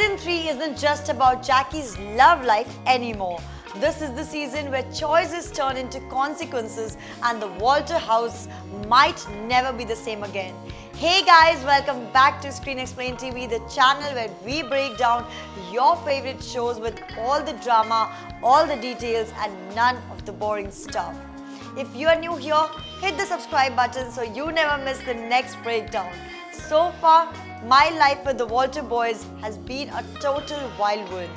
Season 3 isn't just about Jackie's love life anymore. This is the season where choices turn into consequences and the Walter house might never be the same again. Hey guys, welcome back to Screen Explain TV, the channel where we break down your favorite shows with all the drama, all the details and none of the boring stuff. If you are new here, hit the subscribe button so you never miss the next breakdown. So far, my life with the Walter boys has been a total whirlwind.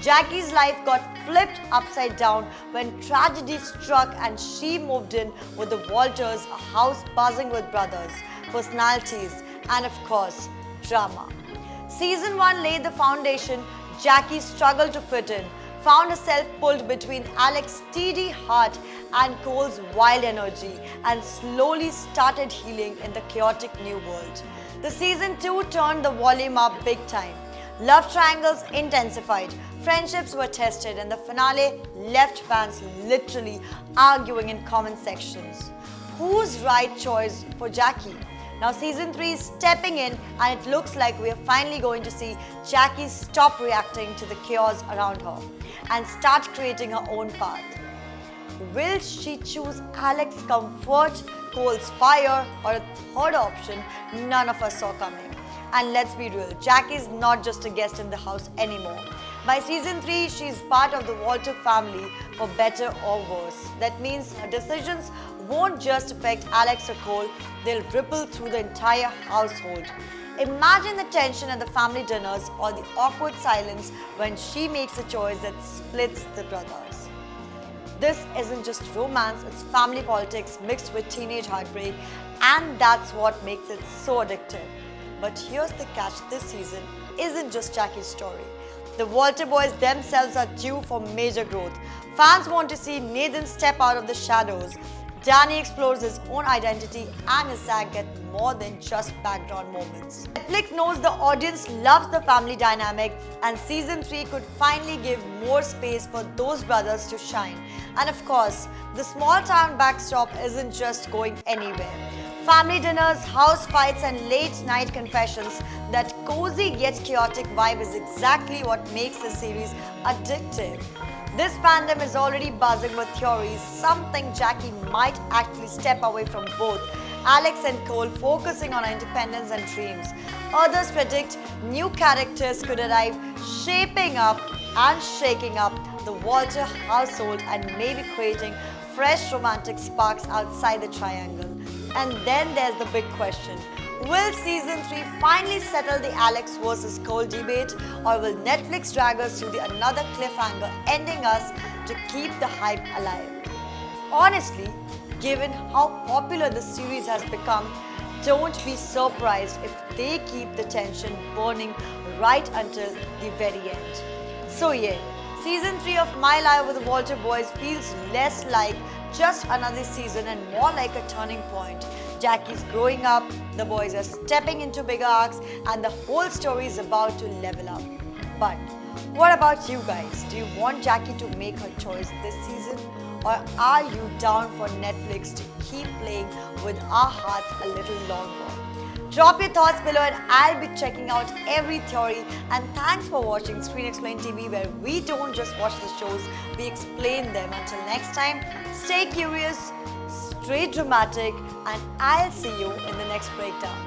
Jackie's life got flipped upside down when tragedy struck and she moved in with the Walters, a house buzzing with brothers, personalities and of course, drama. Season 1 laid the foundation. Jackie struggled to fit in, found herself pulled between Alex's steady heart and Cole's wild energy and slowly started healing in the chaotic new world. The season 2 turned the volume up big time. Love triangles intensified, friendships were tested and the finale left fans literally arguing in comment sections. Who's right choice for Jackie? Now season 3 is stepping in and it looks like we are finally going to see Jackie stop reacting to the chaos around her and start creating her own path. Will she choose Alex's comfort, Cole's fire, or a third option none of us saw coming? And let's be real, Jackie is not just a guest in the house anymore. By season 3, she is part of the Walter family for better or worse. That means her decisions won't just affect Alex or Cole, they'll ripple through the entire household. Imagine the tension at the family dinners or the awkward silence when she makes a choice that splits the brothers. This isn't just romance, it's family politics mixed with teenage heartbreak, and that's what makes it so addictive. But here's the catch, this season isn't just Jackie's story. The Walter boys themselves are due for major growth. Fans want to see Nathan step out of the shadows. Danny explores his own identity and Isaac get more than just background moments. Netflix knows the audience loves the family dynamic and season 3 could finally give more space for those brothers to shine. And of course, the small town backstop isn't just going anywhere. Family dinners, house fights and late night confessions, that cozy yet chaotic vibe is exactly what makes the series addictive. This fandom is already buzzing with theories. Some think Jackie might actually step away from both Alex and Cole, focusing on her independence and dreams. Others predict new characters could arrive, shaping up and shaking up the Walter household and maybe creating fresh romantic sparks outside the triangle. And then there's the big question. Will season 3 finally settle the Alex versus Cole debate, or will Netflix drag us through another cliffhanger, ending us to keep the hype alive? Honestly, given how popular the series has become, don't be surprised if they keep the tension burning right until the very end. So yeah, season 3 of My Life with the Walter Boys feels less like just another season and more like a turning point. Jackie's growing up, the boys are stepping into bigger arcs and the whole story is about to level up. But what about you guys? Do you want Jackie to make her choice this season? Or are you down for Netflix to keep playing with our hearts a little longer? Drop your thoughts below and I'll be checking out every theory. And thanks for watching Screen Explain TV, where we don't just watch the shows, we explain them. Until next time, stay curious, stay dramatic, and I'll see you in the next breakdown.